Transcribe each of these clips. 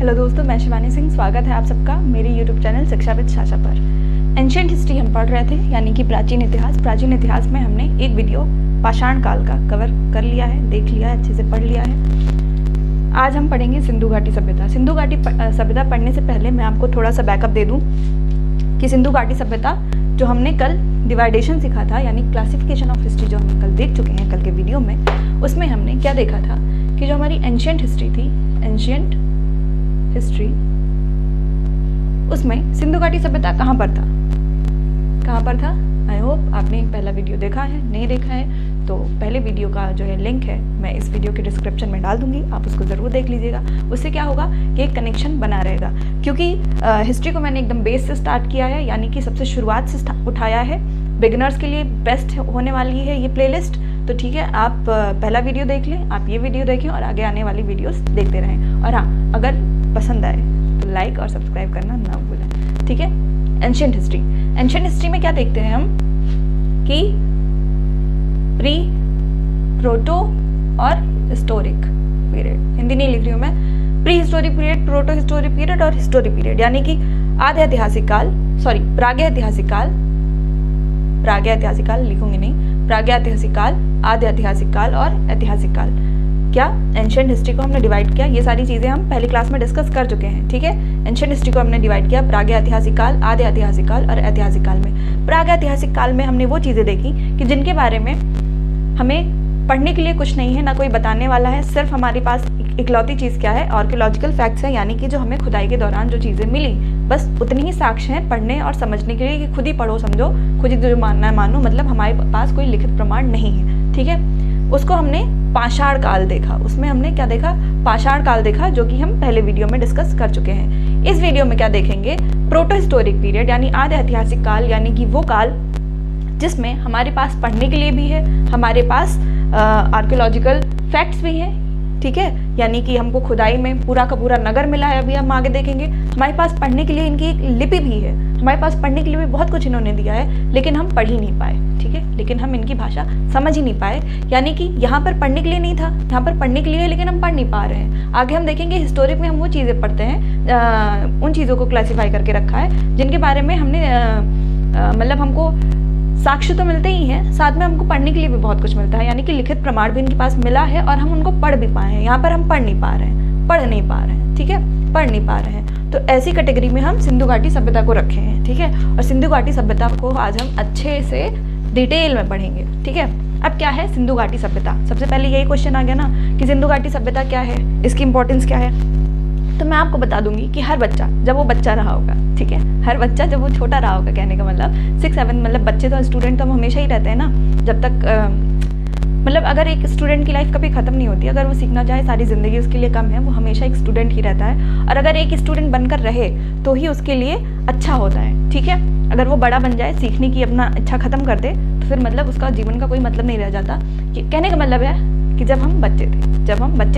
Hello दोस्तों, मैं शिवानी सिंह। स्वागत है आप सबका मेरे यूट्यूब चैनल शिक्षा विद साशा पर। एंशिएंट हिस्ट्री हम पढ़ रहे थे, यानी कि प्राचीन इतिहास। प्राचीन इतिहास में हमने एक वीडियो पाषाण काल का कवर कर लिया है, देख लिया है, अच्छे से पढ़ लिया है। आज हम पढ़ेंगे सिंधु घाटी सभ्यता। सिंधु घाटी सभ्यता पढ़ने से पहले मैं आपको थोड़ा सा बैकअप दे दूँ कि सिंधु घाटी सभ्यता जो हमने कल डिवाइडेशन सीखा था, यानी क्लासिफिकेशन ऑफ हिस्ट्री जो हम कल देख चुके हैं कल के वीडियो में, उसमें हमने क्या देखा था कि जो हमारी एंशिएंट हिस्ट्री थी, एंशिएंट हिस्ट्री, उसमें सिंधु घाटी सभ्यता कहाँ पर था। आई होप आपने पहला वीडियो देखा है। नहीं देखा है तो पहले वीडियो का जो है लिंक है मैं इस वीडियो के डिस्क्रिप्शन में डाल दूंगी, आप उसको ज़रूर देख लीजिएगा। उससे क्या होगा कि एक कनेक्शन बना रहेगा, क्योंकि हिस्ट्री को मैंने एकदम बेस से स्टार्ट किया है, यानी कि सबसे शुरुआत से उठाया है। बिगिनर्स के लिए बेस्ट होने वाली है ये प्लेलिस्ट। तो ठीक है, आप पहला वीडियो देख लें, आप ये वीडियो देखें और आगे आने वाली वीडियोस देखते रहें। और हाँ, अगर पसंद आए तो लाइक और सब्सक्राइब करना ना भूलें, ठीक है। एंशिएंट हिस्ट्री में क्या देखते हैं हम कि प्री, प्रोटो और हिस्टोरिक पीरियड। हिंदी नहीं लिख रही हूँ मैं। Pre historic period, proto historic period और हिस्टोरिक पीरियड, यानी कि आद्य ऐतिहासिक काल, प्रागैतिहासिक काल लिखूंगी नहीं, प्रागैतिहासिक काल, आद्य ऐतिहासिक काल और ऐतिहासिक काल। क्या एंशिएंट हिस्ट्री को हमने डिवाइड किया, ये सारी चीज़ें हम पहली क्लास में डिस्कस कर चुके हैं, ठीक है। एंशिएंट हिस्ट्री को हमने डिवाइड किया प्रागैतिहासिक काल, आद्य ऐतिहासिक काल और ऐतिहासिक काल में। प्रागैतिहासिक काल में हमने वो चीज़ें देखी कि जिनके बारे में हमें पढ़ने के लिए कुछ नहीं है, ना कोई बताने वाला है। सिर्फ हमारे पास इकलौती चीज़ क्या है, आर्कियोलॉजिकल फैक्ट्स है, यानी कि जो हमें खुदाई के दौरान जो चीज़ें मिली, बस उतनी ही साक्ष्य हैं पढ़ने और समझने के लिए कि खुद ही पढ़ो समझो, खुद ही जो मानना है मानो। मतलब हमारे पास कोई लिखित प्रमाण नहीं है, ठीक है। उसको हमने पाषाण काल देखा। उसमें हमने क्या देखा? पाषाण काल देखा, जो कि हम पहले वीडियो में डिस्कस कर चुके हैं। इस वीडियो में क्या देखेंगे? प्रोटो हिस्टोरिक पीरियड, यानी आद्य ऐतिहासिक काल, यानी कि वो काल जिसमें हमारे पास पढ़ने के लिए भी है, हमारे पास आर्कियोलॉजिकल फैक्ट्स भी हैं, ठीक है। यानी कि हमको खुदाई में पूरा का पूरा नगर मिला है, अभी हम आगे देखेंगे। हमारे पास पढ़ने के लिए इनकी एक लिपि भी है, हमारे पास पढ़ने के लिए भी बहुत कुछ इन्होंने दिया है, लेकिन हम पढ़ ही नहीं पाए, ठीक है। लेकिन हम इनकी भाषा समझ ही नहीं पाए, यानी कि यहाँ पर पढ़ने के लिए नहीं था, यहाँ पर पढ़ने के लिए है, लेकिन हम पढ़ नहीं पा रहे हैं। आगे हम देखेंगे हिस्टोरिक में हम वो चीज़ें पढ़ते हैं, उन चीज़ों को क्लासीफाई करके रखा है जिनके बारे में हमने मतलब हमको साक्ष्य तो मिलते ही हैं, साथ में हमको पढ़ने के लिए भी बहुत कुछ मिलता है, यानी कि लिखित प्रमाण भी इनके पास मिला है और हम उनको पढ़ भी पाए हैं। यहाँ पर हम पढ़ नहीं पा रहे हैं, ठीक है, पढ़ नहीं पा रहे हैं। तो ऐसी कैटेगरी में हम सिंधु घाटी सभ्यता को रखे हैं, ठीक है। और सिंधु घाटी सभ्यता को आज हम अच्छे से डिटेल में पढ़ेंगे, ठीक है। अब क्या है सिंधु घाटी सभ्यता? सबसे पहले यही क्वेश्चन आ गया ना कि सिंधु घाटी सभ्यता क्या है, इसकी इंपॉर्टेंस क्या है। तो मैं आपको बता दूंगी कि हर बच्चा जब वो बच्चा रहा होगा, ठीक है, हर बच्चा जब वो छोटा रहा होगा, कहने का मतलब 6-7, मतलब बच्चे तो स्टूडेंट तो हम हमेशा ही रहते हैं ना, जब तक मतलब अगर एक स्टूडेंट की लाइफ कभी ख़त्म नहीं होती, अगर वो सीखना चाहे सारी ज़िंदगी उसके लिए कम है, वो हमेशा एक स्टूडेंट ही रहता है। और अगर एक स्टूडेंट बनकर रहे तो ही उसके लिए अच्छा होता है, ठीक है। अगर वो बड़ा बन जाए, सीखने की अपना इच्छा ख़त्म कर दे, तो फिर मतलब उसका जीवन का कोई मतलब नहीं रह जाता। कहने का मतलब है कि जब हम बच्चे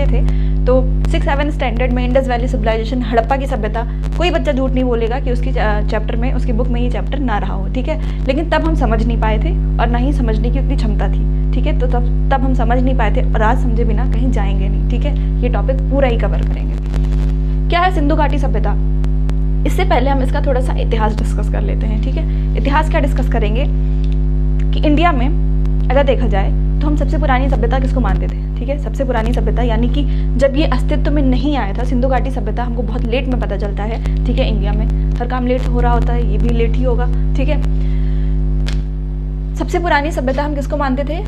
थे तो 6-7 स्टैंडर्ड में इंडस वैली सिविलाइजेशन, हड़प्पा की सभ्यता, कोई बच्चा झूठ नहीं बोलेगा कि उसकी चैप्टर में, उसकी बुक में ये चैप्टर ना रहा हो, ठीक है। लेकिन तब हम समझ नहीं पाए थे और ना ही समझने की उतनी क्षमता थी, ठीक है। तो तब हम समझ नहीं पाए थे और आज समझे बिना कहीं जाएंगे नहीं, ठीक है। ये टॉपिक पूरा ही कवर करेंगे। क्या है सिंधु घाटी सभ्यता? इससे पहले हम इसका थोड़ा सा इतिहास डिस्कस कर लेते हैं, ठीक है। इतिहास क्या डिस्कस करेंगे कि इंडिया में अगर देखा जाए तो हम सबसे पुरानी सभ्यता किसको मानते थे, ठीक है। सबसे पुरानी सभ्यता, यानी कि जब ये अस्तित्व में नहीं आया था, सिंधु घाटी सभ्यता हमको बहुत लेट में पता चलता है, ठीक है। इंडिया में हर काम लेट हो रहा होता है, ये भी लेट ही होगा, ठीक है। सबसे पुरानी सभ्यता हम किसको मानते थे?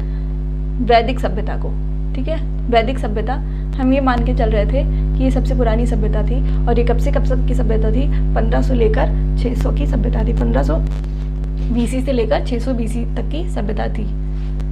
वैदिक सभ्यता को, ठीक है। वैदिक सभ्यता हम ये मान के चल रहे थे कि ये सबसे पुरानी सभ्यता थी। और ये कब से की सभ्यता थी? 1500 लेकर 600 की सभ्यता थी। 1500 BC से लेकर 600 BC तक की सभ्यता थी।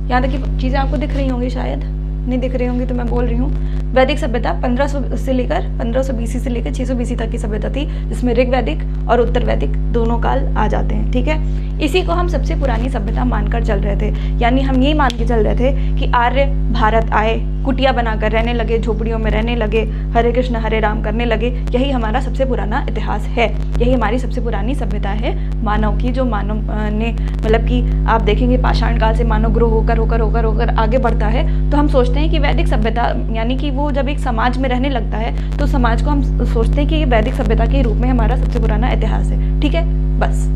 यहाँ तक की चीज़ें आपको दिख रही होंगी, शायद नहीं दिख रही होंगी तो मैं बोल रही हूँ। वैदिक सभ्यता 1500 से लेकर 1500 BC से लेकर 600 BC तक की सभ्यता थी, जिसमें ऋग वैदिक और उत्तर वैदिक दोनों काल आ जाते हैं, ठीक है। इसी को हम सबसे पुरानी सभ्यता मानकर चल रहे थे, यानी हम यही मान के चल रहे थे कि आर्य भारत आए, कुटिया बनाकर रहने लगे, झोपड़ियों में रहने लगे, हरे कृष्ण हरे राम करने लगे। यही हमारा सबसे पुराना इतिहास है, यही हमारी सबसे पुरानी सभ्यता है मानव की, जो मानव ने मतलब कि आप देखेंगे पाषाण काल से मानव ग्रो होकर आगे बढ़ता है। तो हम सोचते हैं कि वैदिक सभ्यता यानी कि वो वो जब एक समाज में रहने लगता है तो समाज को हम सोचते हैं कि ये वैदिक सभ्यता के रूप में हमारा सबसे पुराना इतिहास है, ठीक है। बस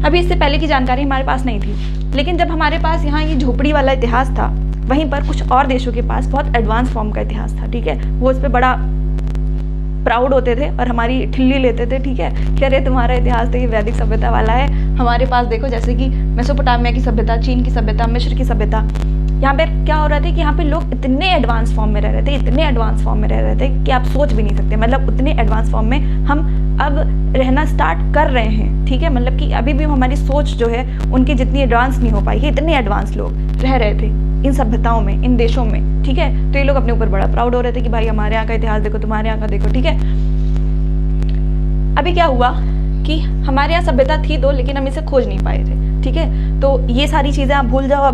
अभी इससे पहले की जानकारी हमारे पास नहीं थी, लेकिन जब हमारे पास यहाँ ये झोपड़ी वाला इतिहास था, वहीं पर कुछ और देशों के पास बहुत एडवांस फॉर्म का इतिहास था, ठीक है। वो इस पर बड़ा प्राउड होते थे और हमारी ठिल्ली लेते थे, ठीक है, कि अरे तुम्हारा इतिहास तो ये वैदिक सभ्यता वाला है, हमारे पास देखो जैसे कि मेसोपोटामिया की सभ्यता, चीन की सभ्यता, मिस्र की सभ्यता। यहाँ पे क्या हो रहा था कि यहाँ पे लोग इतने एडवांस फॉर्म में रह रहे थे, इतने एडवांस फॉर्म में रह रहे थे कि आप सोच भी नहीं सकते। मतलब उतने एडवांस फॉर्म में हम अब रहना स्टार्ट कर रहे हैं, ठीक है। मतलब कि अभी भी हमारी सोच जो है उनकी जितनी एडवांस नहीं हो पाई है, इतने एडवांस लोग रह रहे थे इन सभ्यताओं में, इन देशों में, ठीक है। तो ये लोग अपने ऊपर बड़ा प्राउड हो रहे थे कि भाई हमारे यहाँ का इतिहास देखो, तुम्हारे यहाँ का देखो, ठीक है। अभी क्या हुआ कि हमारे यहाँ सभ्यता थी तो, लेकिन हम इसे खोज नहीं पाए थे, ठीक है। तो ये सारी चीज़ें आप भूल जाओ,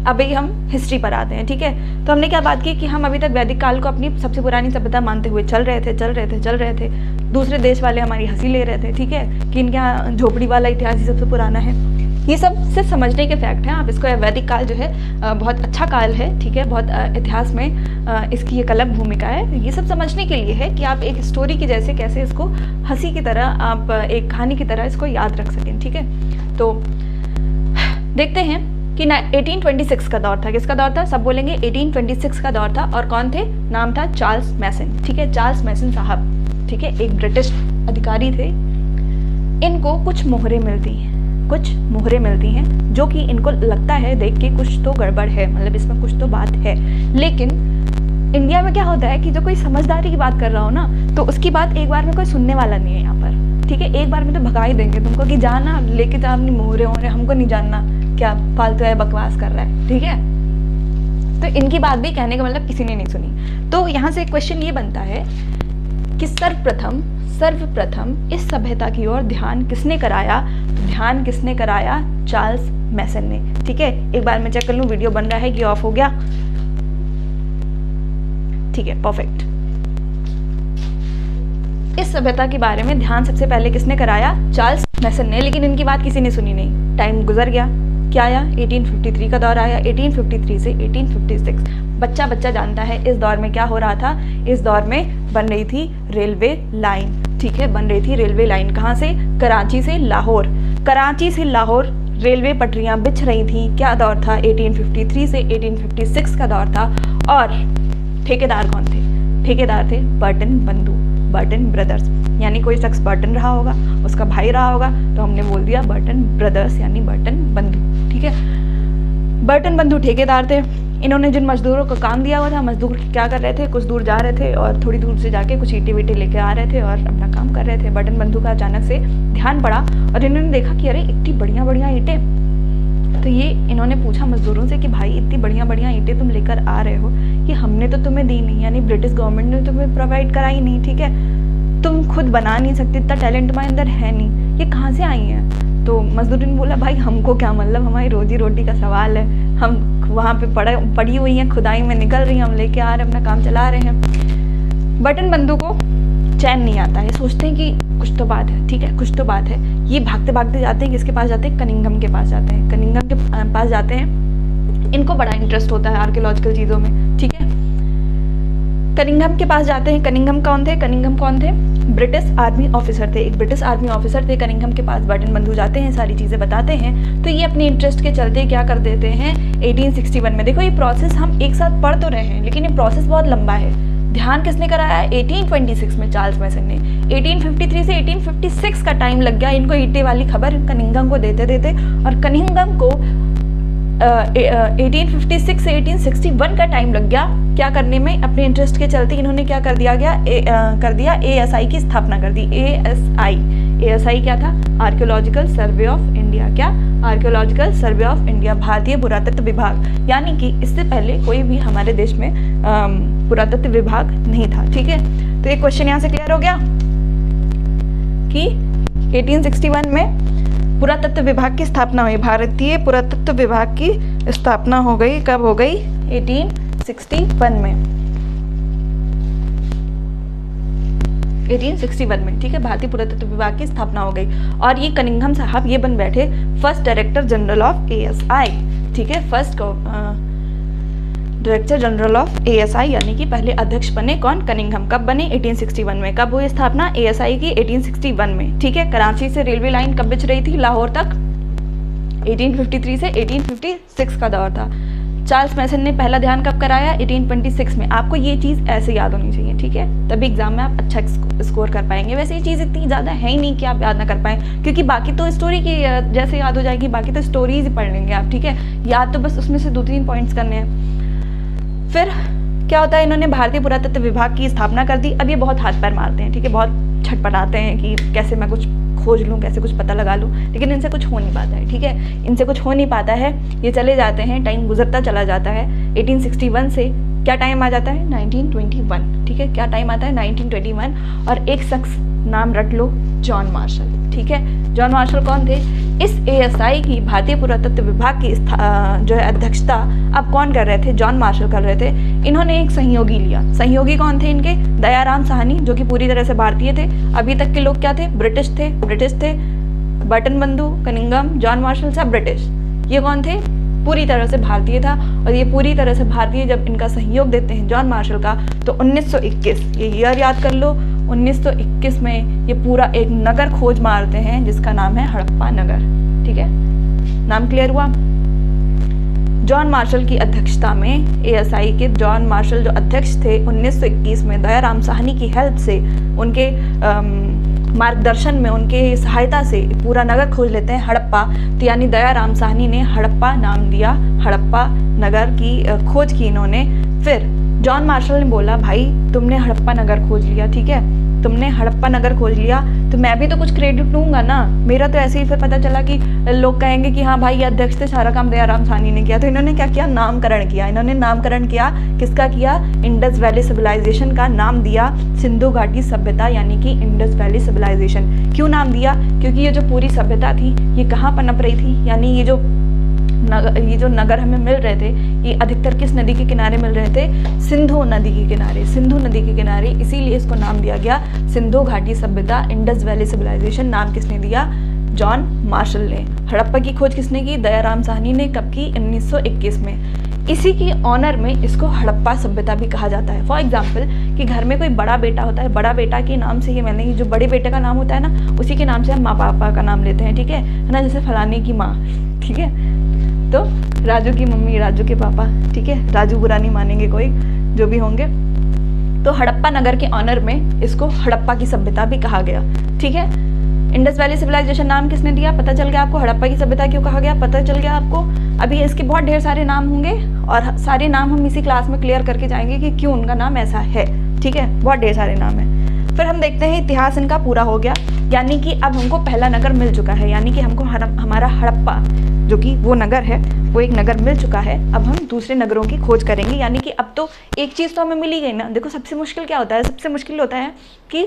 अभी हम हिस्ट्री पर आते हैं, ठीक है। तो हमने क्या बात की कि हम अभी तक वैदिक काल को अपनी सबसे पुरानी सभ्यता मानते हुए चल रहे थे। दूसरे देश वाले हमारी हंसी ले रहे थे, ठीक है, कि इनके यहाँ झोपड़ी वाला इतिहास ही सबसे पुराना है। ये सब सिर्फ समझने के फैक्ट हैं। आप इसको वैदिक काल जो है बहुत अच्छा काल है, ठीक है, बहुत इतिहास में इसकी एक अलग भूमिका है। ये सब समझने के लिए है कि आप एक स्टोरी की जैसे कैसे इसको हंसी की तरह, आप एक कहानी की तरह इसको याद रख सकें, ठीक है। तो देखते हैं कि 1826 का दौर था। किसका दौर था? सब बोलेंगे 1826 का दौर था। और कौन थे? नाम था चार्ल्स मैसन, ठीक है, चार्ल्स मैसन साहब, ठीक है, एक ब्रिटिश अधिकारी थे। इनको कुछ मोहरें मिलती हैं जो कि इनको लगता है देख के कुछ तो गड़बड़ है, मतलब इसमें कुछ तो बात है। लेकिन इंडिया में क्या होता है कि जो कोई समझदारी की बात कर रहा हो ना, तो उसकी बात एक बार में कोई सुनने वाला नहीं है यहाँ पर, ठीक है। एक बार में तो भगा ही देंगे तुमको कि जाना लेके जा अपनी मोहरे, हमको नहीं जानना क्या फालतू है, बकवास कर रहा है, ठीक है। तो इनकी बात भी कहने का मतलब किसी ने नहीं सुनी। तो यहाँ से क्वेश्चन ये बनता है कि सर्वप्रथम इस सभ्यता की ओर ध्यान किसने कराया? तो ध्यान किसने कराया? चार्ल्स मैसन ने, ठीक है। एक बार मैं चेक कर लूँ वीडियो बन रहा है कि ऑफ हो गया, ठीक है, परफेक्ट। इस सभ्यता के बारे में ध्यान सबसे पहले किसने कराया? चार्ल्स मैसन ने। लेकिन इनकी बात किसी ने सुनी नहीं। टाइम गुजर गया, क्या आया? 1853 का दौर आया। 1853 से 1856 बच्चा जानता है इस दौर में क्या हो रहा था। इस दौर में बन रही थी रेलवे लाइन, ठीक है, बन रही थी रेलवे लाइन। कहाँ से? कराची से लाहौर। कराची से लाहौर रेलवे पटरियां बिछ रही थी। क्या दौर था? 1853 से 1856 का दौर था। और ठेकेदार कौन थे? ठेकेदार थे बर्टन बंधु, बर्टन ब्रदर्स। यानी कोई शख्स बर्टन रहा होगा, उसका भाई रहा होगा, तो हमने बोल दिया बर्टन ब्रदर्स यानी बर्टन बंधु, ठीक है। बर्टन बंधु ठेकेदार थे। इन्होंने जिन मजदूरों को काम दिया हुआ था, मजदूर क्या कर रहे थे? कुछ दूर जा रहे थे और थोड़ी दूर से जाके कुछ ईंटें वीटें लेके आ रहे थे और अपना काम कर रहे थे। बर्टन बंधु का अचानक से ध्यान पड़ा और इन्होंने देखा कि अरे इतनी बढ़िया ईंटें। तो ये इन्होंने पूछा मजदूरों से कि भाई इतनी बढ़िया ईंटें तुम लेकर आ रहे हो, ये हमने तो तुम्हें दी नहीं, यानी ब्रिटिश गवर्नमेंट ने तुम्हें प्रोवाइड कराई नहीं, ठीक है, तुम खुद बना नहीं सकते, इतना टैलेंट तुम्हारे अंदर है नहीं, ये कहाँ से आई हैं? तो मजदूर ने बोला भाई हमको क्या मतलब, हमारी रोजी रोटी का सवाल है, हम वहाँ पे पड़ी हुई हैं, खुदाई में निकल रही हैं, हम लेके आ रहे हैं, अपना काम चला रहे हैं। बर्टन बंधु को चैन नहीं आता है, सोचते हैं कि कुछ तो बात है, ठीक है, कुछ तो बात है। ये भागते जाते हैं, किसके पास जाते हैं? कनिंघम के पास जाते हैं। कनिंघम के पास जाते हैं, इनको बड़ा इंटरेस्ट होता है आर्कियोलॉजिकल चीज़ों में, ठीक है। कनिंघम के पास जाते हैं। कनिंघम कौन थे? ब्रिटिश आर्मी ऑफिसर थे, एक ब्रिटिश आर्मी ऑफिसर थे। कनिंघम के पास बर्टन बंधु जाते हैं, सारी चीज़ें बताते हैं। तो ये अपने इंटरेस्ट के चलते क्या कर देते हैं? 1861 में, देखो ये प्रोसेस हम एक साथ पढ़ तो रहे हैं, लेकिन ये प्रोसेस बहुत लंबा है। ध्यान किसने कराया? 1826 में चार्ल्स मैसन ने। 1853 से 1856 का टाइम लग गया इनको ईंटे वाली खबर कनिंघम को देते और कनिंघम को 1856 से 1861 का टाइम लग गया क्या करने में? अपने इंटरेस्ट के चलते इन्होंने क्या कर दिया ASI की स्थापना कर दी। ASI क्या था? Archaeological survey of India. क्या? आर्कियोलॉजिकल सर्वे ऑफ इंडिया, भारतीय पुरातत्व विभाग। यानी कि इससे पहले कोई भी हमारे देश में पुरातत्व विभाग नहीं था, ठीक है। तो ये क्वेश्चन यहाँ से क्लियर हो गया कि 1861 में पुरातत्व विभाग की स्थापना हुई। भारतीय पुरातत्व विभाग की स्थापना हो गई। कब हो गई? 1861 में। 1861 में, ठीक है, भारतीय पुरातत्व विभाग की स्थापना हो गई। और ये कनिंघम साहब ये बन बैठे first director general of ASI, ठीक है, first director general of ASI, यानी कि पहले अध्यक्ष बने कौन? कनिंघम। कब बने? 1861 में। कब हुई स्थापना ASI की? 1861 में, ठीक है। कराची से रेलवे लाइन कब बिछ रही थी लाहौर तक? 1853 से 1856 का दौर था। चार्ल्स मैसन ने पहला ध्यान कब कराया? 1826 में। आपको ये चीज़ ऐसे याद होनी चाहिए, ठीक है, तभी एग्जाम में आप अच्छा स्कोर कर पाएंगे। वैसे ये चीज़ इतनी ज़्यादा है ही नहीं कि आप याद ना कर पाएँ, क्योंकि बाकी तो स्टोरी की जैसे याद हो जाएगी, बाकी तो स्टोरीज ही पढ़ लेंगे आप, ठीक है। याद तो बस उसमें से 2-3 पॉइंट्स करने हैं। फिर क्या होता है, इन्होंने भारतीय पुरातत्व विभाग की स्थापना कर दी। अब ये बहुत हाथ पैर मारते हैं, ठीक है, बहुत छटपटाते हैं कि कैसे मैं कुछ खोज लूँ, कैसे कुछ पता लगा लूँ, लेकिन इनसे कुछ हो नहीं पाता है, ठीक है, इनसे कुछ हो नहीं पाता है। ये चले जाते हैं, टाइम गुजरता चला जाता है। 1861 से क्या टाइम आ जाता है? 1921, ठीक है। क्या टाइम आता है? 1921। और एक शख्स नाम रट लो, जॉन मार्शल, ठीक है। जॉन मार्शल कौन थे? इस ASI की, भारतीय पुरातत्व विभाग की जो है अध्यक्षता अब कौन कर रहे थे? जॉन मार्शल कर रहे थे। इन्होंने एक सहयोगी लिया। सहयोगी कौन थे इनके? दयाराम साहनी, जो कि पूरी तरह से भारतीय थे। अभी तक के लोग क्या थे? ब्रिटिश थे। बटन बंधु, कनिंघम, जॉन मार्शल सब ब्रिटिश। ये कौन थे? पूरी तरह से भारतीय था। और ये पूरी तरह से भारतीय जब इनका सहयोग देते हैं जॉन मार्शल का, तो 1921, ये ईयर याद कर लो, 1921 में ये पूरा एक नगर खोज मारते हैं जिसका नाम है हड़प्पा नगर, ठीक है। नाम क्लियर हुआ? जॉन मार्शल की अध्यक्षता में ASI के जॉन मार्शल जो अध्यक्ष थे 1921 में, दयाराम साहनी की हेल्प से, उनके मार्गदर्शन में, उनके सहायता से पूरा नगर खोज लेते हैं हड़प्पा। तो यानी दयाराम साहनी ने हड़प्पा नाम दिया, हड़प्पा नगर की खोज की इन्होंने। फिर जॉन मार्शल ने बोला, भाई तुमने हड़प्पा नगर खोज लिया, ठीक है, तुमने हड़प्पा नगर खोज लिया, तो मैं भी तो कुछ क्रेडिट लूँगा ना। मेरा तो ऐसे ही फिर पता चला कि लोग कहेंगे कि हाँ भाई ये अध्यक्ष थे, सारा काम दयाराम साहनी ने किया। तो इन्होंने क्या किया? नामकरण किया। इन्होंने नामकरण किया, किसका किया? इंडस वैली सिविलाइजेशन का नाम दिया सिंधु घाटी सभ्यता, यानी कि इंडस वैली सिविलाइजेशन। क्यों नाम दिया? क्योंकि ये जो पूरी सभ्यता थी ये कहाँ पनप रही थी, यानी ये जो नगर हमें मिल रहे थे, ये अधिकतर किस नदी के किनारे मिल रहे थे? सिंधु नदी के किनारे, सिंधु नदी के किनारे। इसीलिए इसको नाम दिया गया सिंधु घाटी सभ्यता, इंडस वैली सिविलाइजेशन। नाम किसने दिया? जॉन मार्शल ने। हड़प्पा की खोज किसने की? दयाराम साहनी ने। कब की? 1921 में। इसी की ऑनर में इसको हड़प्पा सभ्यता भी कहा जाता है। फॉर एग्जाम्पल कि घर में कोई बड़ा बेटा होता है, बड़ा बेटा के नाम से ही, मैंने जो बड़े बेटे का नाम होता है ना, उसी के नाम से हम माँ पापा का नाम लेते हैं, ठीक है ना। जैसे फलाने की माँ, ठीक है, तो राजू की मम्मी, राजू के पापा, ठीक है, राजू बुरा नहीं मानेंगे कोई, जो भी होंगे। तो हड़प्पा नगर के ऑनर में इसको हड़प्पा की सभ्यता भी कहा गया, ठीक है। इंडस वैली सिविलाइजेशन नाम किसने दिया? पता चल गया आपको। हड़प्पा की सभ्यता क्यों कहा गया? पता चल गया आपको। अभी इसके बहुत ढेर सारे नाम होंगे और सारे नाम हम इसी क्लास में क्लियर करके जाएंगे कि क्यों उनका नाम ऐसा है, ठीक है, बहुत ढेर सारे नाम है। फिर हम देखते हैं इतिहास इनका पूरा हो गया, यानी कि अब हमको पहला नगर मिल चुका है, यानी कि हमको हमारा हड़प्पा जो कि वो नगर है, वो एक नगर मिल चुका है। अब हम दूसरे नगरों की खोज करेंगे, यानी कि अब तो एक चीज़ तो हमें मिल ही गई ना। देखो सबसे मुश्किल क्या होता है? सबसे मुश्किल होता है कि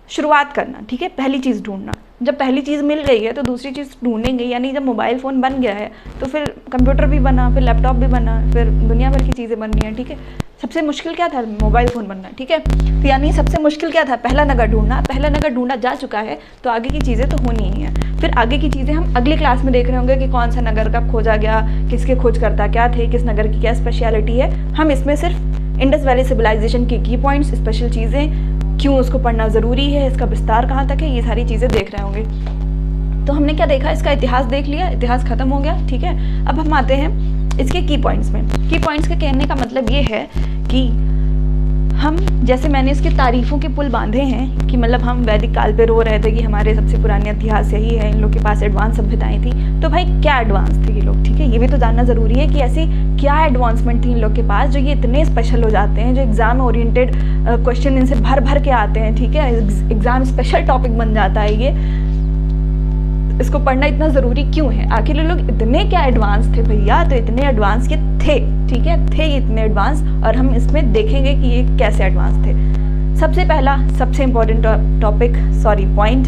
शुरुआत करना, ठीक है, पहली चीज़ ढूंढना। जब पहली चीज़ मिल गई है तो दूसरी चीज़ ढूंढेंगे, यानी जब मोबाइल फ़ोन बन गया है तो फिर कंप्यूटर भी बना, फिर लैपटॉप भी बना, फिर दुनिया भर की चीज़ें बन रही हैं, ठीक है। सबसे मुश्किल क्या था? मोबाइल फ़ोन बनना, ठीक है। तो यानी सबसे मुश्किल क्या था? पहला नगर ढूंढना। पहला नगर ढूंढा जा चुका है तो आगे की चीज़ें तो होनी ही है। फिर आगे की चीज़ें हम अगली क्लास में देख रहे होंगे कि कौन सा नगर कब खोजा गया, किसके खोजकर्ता क्या थे, किस नगर की क्या स्पेशलिटी है। हम इसमें सिर्फ इंडस वैली सिविलाइजेशन के की पॉइंट्स, स्पेशल चीज़ें, क्यों उसको पढ़ना ज़रूरी है, इसका विस्तार कहाँ तक है, ये सारी चीज़ें देख रहे होंगे। तो हमने क्या देखा? इसका इतिहास देख लिया, इतिहास खत्म हो गया, ठीक है। अब हम आते हैं इसके की पॉइंट्स में। की पॉइंट्स के कहने का मतलब ये है कि हम, जैसे मैंने इसकी तारीफ़ों के पुल बांधे हैं कि मतलब हम वैदिक काल पे रो रहे थे कि हमारे सबसे पुराने इतिहास यही है, इन लोग के पास एडवांस सभ्यताएं थी। तो भाई क्या एडवांस थे ये लोग, ठीक है, ये भी तो जानना ज़रूरी है कि ऐसी क्या एडवांसमेंट थी इन लोग के पास जो ये इतने स्पेशल हो जाते हैं, जो एग्ज़ाम ओरिएंटेड क्वेश्चन इनसे भर के आते हैं, ठीक है, एग्ज़ाम स्पेशल टॉपिक बन जाता है ये। इसको पढ़ना इतना ज़रूरी क्यों है? आखिर ये लोग इतने क्या एडवांस थे भैया? तो इतने एडवांस ये थे, ठीक है, थे इतने एडवांस, और हम इसमें देखेंगे कि ये कैसे एडवांस थे। सबसे पहला, सबसे इम्पोर्टेंट टॉपिक, पॉइंट,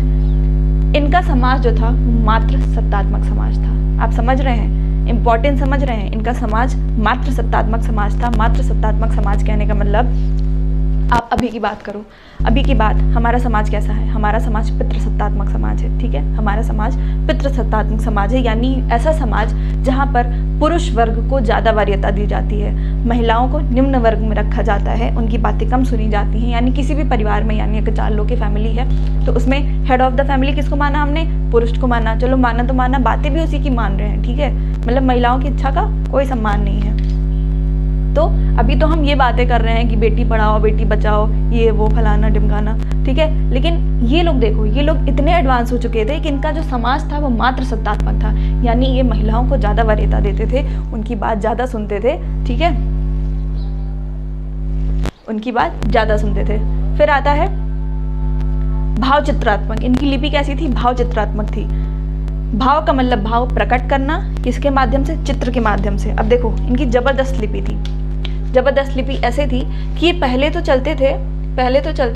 इनका समाज जो था मात्र सत्तात्मक समाज था। आप समझ रहे हैं, इम्पोर्टेंट समझ रहे हैं? इनका समाज मात्र सत्तात्मक समाज था। मात्र सत्तात्मक समाज कहने का मतलब आप अभी की बात करो, अभी की बात, हमारा समाज कैसा है? हमारा समाज पितृसत्तात्मक समाज है, ठीक है। हमारा समाज पितृसत्तात्मक समाज है, यानी ऐसा समाज जहाँ पर पुरुष वर्ग को ज़्यादा वरीयता दी जाती है, महिलाओं को निम्न वर्ग में रखा जाता है, उनकी बातें कम सुनी जाती हैं। यानी किसी भी परिवार में, यानी अगर 4 लोग की फैमिली है तो उसमें हेड ऑफ द फैमिली किसको माना हमने? पुरुष को माना। चलो माना तो माना, बातें भी उसी की मान रहे हैं, ठीक है। मतलब महिलाओं की इच्छा का कोई सम्मान नहीं है। तो अभी तो हम ये बातें कर रहे हैं कि बेटी पढ़ाओ बेटी बचाओ, ये वो फलाना ढिमकाना, ठीक है। लेकिन ये लोग देखो, ये लोग इतने एडवांस हो चुके थे कि इनका जो समाज था वो मात्र सत्तात्मक था, यानी ये महिलाओं को ज़्यादा वरीयता देते थे, उनकी बात ज़्यादा सुनते थे, ठीक है, उनकी बात ज़्यादा सुनते थे। फिर आता है भाव चित्रात्मक। इनकी लिपि कैसी थी? भाव चित्रात्मक थी। भाव का मतलब भाव प्रकट करना, किसके माध्यम से? चित्र के माध्यम से। अब देखो इनकी जबरदस्त लिपि थी। जबरदस्त लिपि ऐसे थी कि पहले तो चलते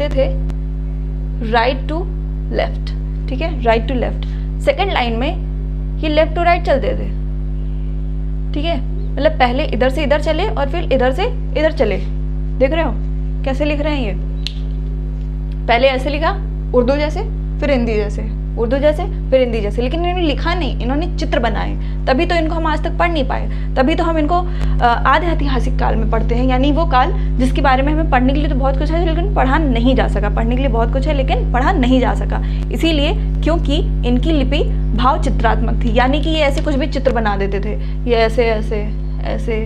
थे राइट टू लेफ्ट, ठीक है, right to left. Second line में ये लेफ्ट टू राइट चलते थे, ठीक है। मतलब पहले इधर से इधर चले और फिर इधर से इधर चले। देख रहे हो कैसे लिख रहे हैं ये? पहले ऐसे लिखा उर्दू जैसे, फिर हिंदी जैसे, उर्दू जैसे फिर हिंदी जैसे, लेकिन इन्होंने लिखा नहीं, इन्होंने चित्र बनाए। तभी तो इनको हम आज तक पढ़ नहीं पाए, तभी तो हम इनको आधे ऐतिहासिक काल में पढ़ते हैं, यानी वो काल जिसके बारे में हमें पढ़ने के लिए तो बहुत कुछ है लेकिन पढ़ा नहीं जा सका। पढ़ने के लिए बहुत कुछ है लेकिन पढ़ा नहीं जा सका, इसीलिए क्योंकि इनकी लिपि भाव चित्रात्मक थी। यानी कि ये ऐसे कुछ भी चित्र बना देते थे, ये ऐसे ऐसे ऐसे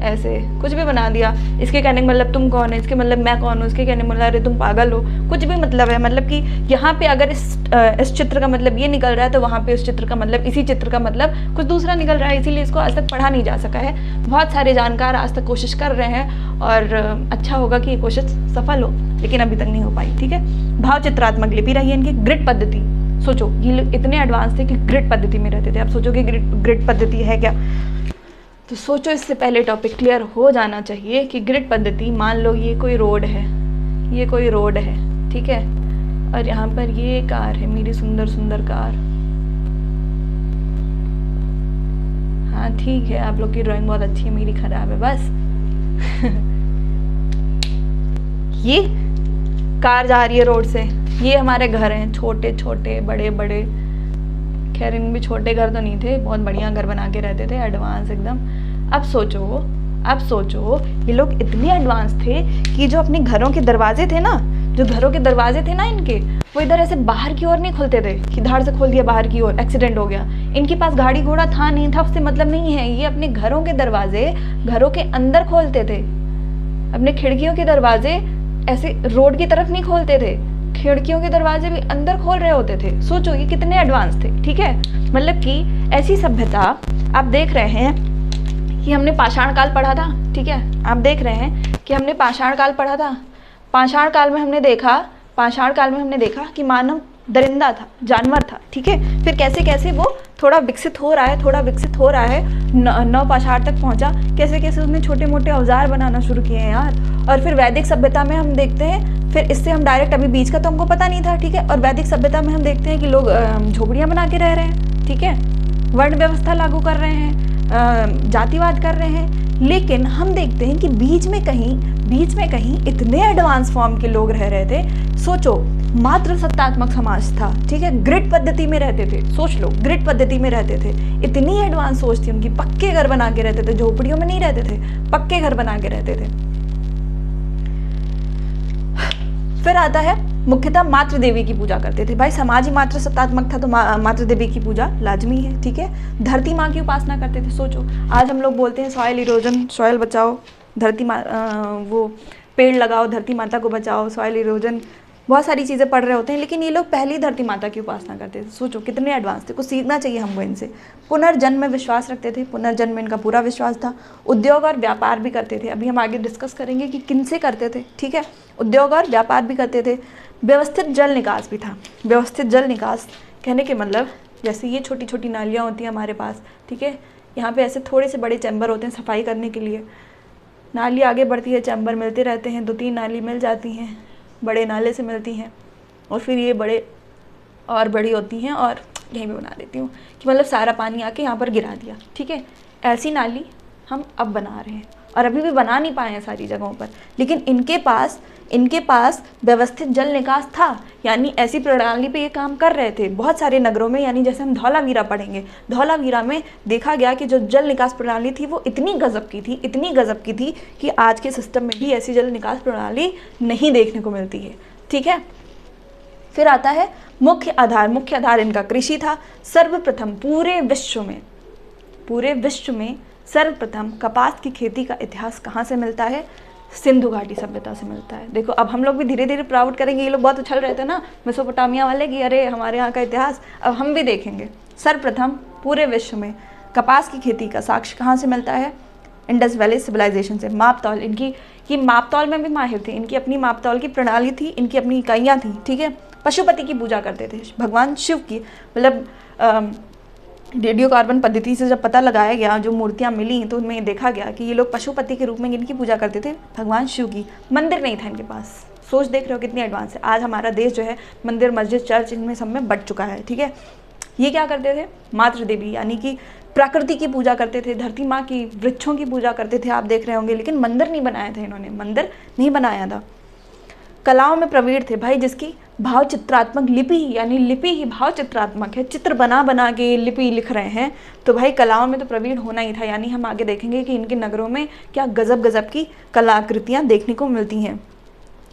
ऐसे कुछ भी बना दिया। इसके कहने का मतलब तुम कौन है, इसके मतलब मैं कौन हूँ, इसके कहने का मतलब अरे तुम पागल हो, कुछ भी मतलब है। मतलब कि यहाँ पे अगर इस चित्र का मतलब ये निकल रहा है तो वहाँ पे उस चित्र का मतलब, इसी चित्र का मतलब कुछ दूसरा निकल रहा है, इसीलिए इसको आज तक पढ़ा नहीं जा सका है। बहुत सारे जानकार आज तक कोशिश कर रहे हैं और अच्छा होगा कि ये कोशिश सफल हो, लेकिन अभी तक नहीं हो पाई, ठीक है। भाव चित्रात्मक लिपि रही है इनकी। ग्रिड पद्धति, सोचो ये लोग इतने एडवांस थे कि ग्रिड पद्धति में रहते थे। आप सोचो कि ग्रिड पद्धति है क्या, तो सोचो इससे पहले टॉपिक क्लियर हो जाना चाहिए कि ग्रिड पद्धति, मान लो ये कोई रोड है, ये कोई रोड है, ठीक है, और यहाँ पर ये कार है, मेरी सुंदर सुंदर कार। हाँ ठीक है, आप लोग की ड्राइंग बहुत अच्छी है, मेरी खराब है बस। ये कार जा रही है रोड से, ये हमारे घर हैं, छोटे छोटे बड़े बड़े। खैर इन भी छोटे घर तो नहीं थे, बहुत बढ़िया घर बना के रहते थे, एडवांस एकदम। अब सोचो ये लोग इतने एडवांस थे कि जो अपने घरों के दरवाजे थे ना, जो घरों के दरवाजे थे ना इनके, वो इधर ऐसे बाहर की ओर नहीं खुलते थे कि धार से खोल दिया बाहर की ओर, एक्सीडेंट हो गया। इनके पास गाड़ी घोड़ा था नहीं था, उससे मतलब नहीं है। ये अपने घरों के दरवाजे घरों के अंदर खोलते थे, अपने खिड़कियों के दरवाजे ऐसे रोड की तरफ नहीं खोलते थे, खिड़कियों के दरवाजे भी अंदर खोल रहे होते थे। सोचो ये कितने एडवांस थे, ठीक है। मतलब कि ऐसी सभ्यता आप देख रहे हैं कि हमने पाषाण काल पढ़ा था, ठीक है, आप देख रहे हैं कि हमने पाषाण काल पढ़ा था। पाषाण काल में हमने देखा कि मानव दरिंदा था, जानवर था, ठीक है। फिर कैसे कैसे वो थोड़ा विकसित हो रहा है, नवपाषाण तक पहुंचा, कैसे कैसे उसने छोटे मोटे औजार बनाना शुरू किए हैं यार। और फिर वैदिक सभ्यता में हम देखते हैं, फिर इससे हम डायरेक्ट, अभी बीच का तो हमको पता नहीं था, ठीक है। और वैदिक सभ्यता में हम देखते हैं कि लोग झोपड़ियाँ बना के रह रहे हैं, ठीक है, वर्ण व्यवस्था लागू कर रहे हैं, जातिवाद कर रहे हैं। लेकिन हम देखते हैं कि बीच में कहीं इतने एडवांस फॉर्म के लोग रह रहे थे। सोचो मात्र सत्तात्मक समाज था, ठीक है, ग्रिड पद्धति में रहते थे। सोच लो ग्रिड पद्धति में रहते थे, इतनी एडवांस सोच थी उनकी, पक्के घर बना के रहते थे, झोपड़ियों में नहीं रहते थे, पक्के घर बना के रहते थे। फिर आता है मुख्यतः मातृ देवी की पूजा करते थे। भाई समाज ही मात्र सत्तात्मक था तो मातृ देवी की पूजा लाजमी है, ठीक है। धरती माँ की उपासना करते थे। सोचो आज हम लोग बोलते हैं सॉइल इरोजन, सॉइल बचाओ, धरती माँ वो पेड़ लगाओ, धरती माता को बचाओ, सॉइल इरोजन, बहुत सारी चीज़ें पढ़ रहे होते हैं, लेकिन ये लोग पहले ही धरती माता की उपासना करते थे। सोचो कितने एडवांस थे, कुछ सीखना चाहिए हमको इनसे। पुनर्जन्म में विश्वास रखते थे, पुनर्जन्म में इनका पूरा विश्वास था। उद्योग और व्यापार भी करते थे, अभी हम आगे डिस्कस करेंगे कि किन से करते थे, ठीक है। उद्योग और व्यापार भी करते थे। व्यवस्थित जल निकास भी था। व्यवस्थित जल निकास कहने के मतलब जैसे ये छोटी छोटी नालियाँ होती हैं हमारे पास, ठीक है, यहाँ पे ऐसे थोड़े से बड़े चैम्बर होते हैं सफाई करने के लिए। नाली आगे बढ़ती है, चैम्बर मिलते रहते हैं, 2-3 नाली मिल जाती हैं, बड़े नाले से मिलती हैं, और फिर ये बड़े और बड़ी होती हैं, और यहीं पे बना देती हूँ कि मतलब सारा पानी आके यहाँ पर गिरा दिया, ठीक है। ऐसी नाली हम अब बना रहे हैं, और अभी भी बना नहीं पाए हैं सारी जगहों पर, लेकिन इनके पास इनके पास व्यवस्थित जल निकास था, यानी ऐसी प्रणाली पे ये काम कर रहे थे बहुत सारे नगरों में। यानी जैसे हम धौलावीरा पढ़ेंगे, धौलावीरा में देखा गया कि जो जल निकास प्रणाली थी वो इतनी गजब की थी, इतनी गजब की थी कि आज के सिस्टम में भी ऐसी जल निकास प्रणाली नहीं देखने को मिलती है। ठीक है, फिर आता है मुख्य आधार। मुख्य आधार इनका कृषि था। सर्वप्रथम पूरे विश्व में सर्वप्रथम कपास की खेती का इतिहास कहाँ से मिलता है? सिंधु घाटी सभ्यता से मिलता है। देखो अब हम लोग भी धीरे धीरे प्राउड करेंगे। ये लोग बहुत उछल रहे थे ना मेसोपोटामिया वाले कि अरे हमारे यहाँ का इतिहास, अब हम भी देखेंगे। सर्वप्रथम पूरे विश्व में कपास की खेती का साक्ष्य कहाँ से मिलता है? इंडस वैली सिविलाइजेशन से। मापतौल, इनकी ये मापतौल में भी माहिर थे, इनकी अपनी मापतौल की प्रणाली थी, इनकी अपनी इकाइयाँ थी। ठीक है, पशुपति की पूजा करते थे, भगवान शिव की। मतलब रेडियो कार्बन पद्धति से जब पता लगाया गया, जो मूर्तियाँ मिली तो उनमें देखा गया कि ये लोग पशुपति के रूप में इनकी पूजा करते थे, भगवान शिव की। मंदिर नहीं था इनके पास। सोच देख रहे हो कितनी एडवांस है। आज हमारा देश जो है मंदिर, मस्जिद, चर्च इनमें सब में बढ़ चुका है। ठीक है, ये क्या करते थे? मातृ देवी यानी कि प्रकृति की पूजा करते थे, धरती माँ की, वृक्षों की पूजा करते थे, आप देख रहे होंगे। लेकिन मंदिर नहीं बनाया था इन्होंने, मंदिर नहीं बनाया था। कलाओं में प्रवीण थे भाई, जिसकी भाव चित्रात्मक लिपि, यानी लिपि ही भाव चित्रात्मक है, चित्र बना बना के लिपि लिख रहे हैं, तो भाई कलाओं में तो प्रवीण होना ही था। यानी हम आगे देखेंगे कि इनके नगरों में क्या गजब गजब की कलाकृतियाँ देखने को मिलती हैं।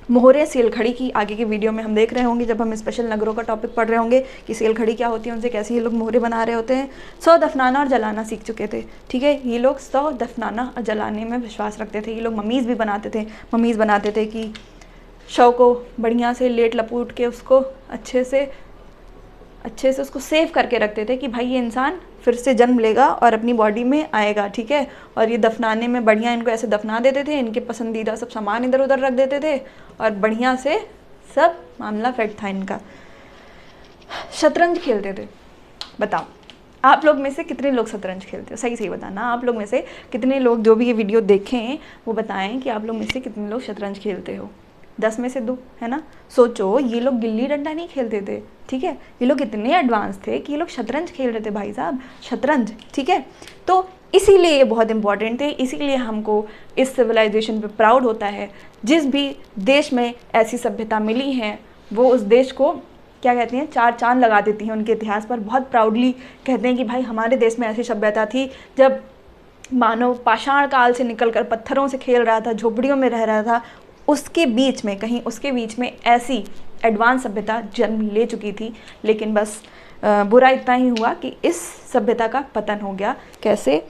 मोहरे सेलखड़ी की आगे के वीडियो में हम देख रहे होंगे, जब हम स्पेशल नगरों का टॉपिक पढ़ रहे होंगे कि सेलखड़ी क्या होती है, उनसे कैसे ये लोग मोहरे बना रहे होते हैं। 100 दफनाना और जलाना सीख चुके थे। ठीक है, ये लोग 100 दफनाना और जलाने में विश्वास रखते थे। ये लोग ममीज़ भी बनाते थे। ममीज़ बनाते थे कि शव को बढ़िया से लेट लपूट के उसको अच्छे से उसको सेव करके रखते थे कि भाई ये इंसान फिर से जन्म लेगा और अपनी बॉडी में आएगा। ठीक है, और ये दफनाने में बढ़िया इनको ऐसे दफना देते थे, इनके पसंदीदा सब सामान इधर उधर रख देते थे और बढ़िया से सब मामला फिट था इनका। शतरंज खेलते थे। बताओ आप लोग में से कितने लोग शतरंज खेलते हो? सही सही बताना। आप लोग में से कितने लोग जो भी ये वीडियो देखें वो बताएं कि आप लोग में से कितने लोग शतरंज खेलते हो। 10 में से 2, है ना। सोचो, ये लोग गिल्ली डंडा नहीं खेलते थे। ठीक है, ये लोग इतने एडवांस थे कि ये लोग शतरंज खेल रहे थे भाई साहब, शतरंज। ठीक है, तो इसीलिए ये बहुत इंपॉर्टेंट थे, इसीलिए हमको इस सिविलाइजेशन पे प्राउड होता है। जिस भी देश में ऐसी सभ्यता मिली है वो उस देश को क्या कहते हैं, 4 चांद लगा देती हैं उनके इतिहास पर। बहुत प्राउडली कहते हैं कि भाई हमारे देश में ऐसी सभ्यता थी जब मानव पाषाण काल से निकलकर पत्थरों से खेल रहा था, झोपड़ियों में रह रहा था, उसके बीच में कहीं उसके बीच में ऐसी एडवांस सभ्यता जन्म ले चुकी थी। लेकिन बस बुरा इतना ही हुआ कि इस सभ्यता का पतन हो गया। कैसे,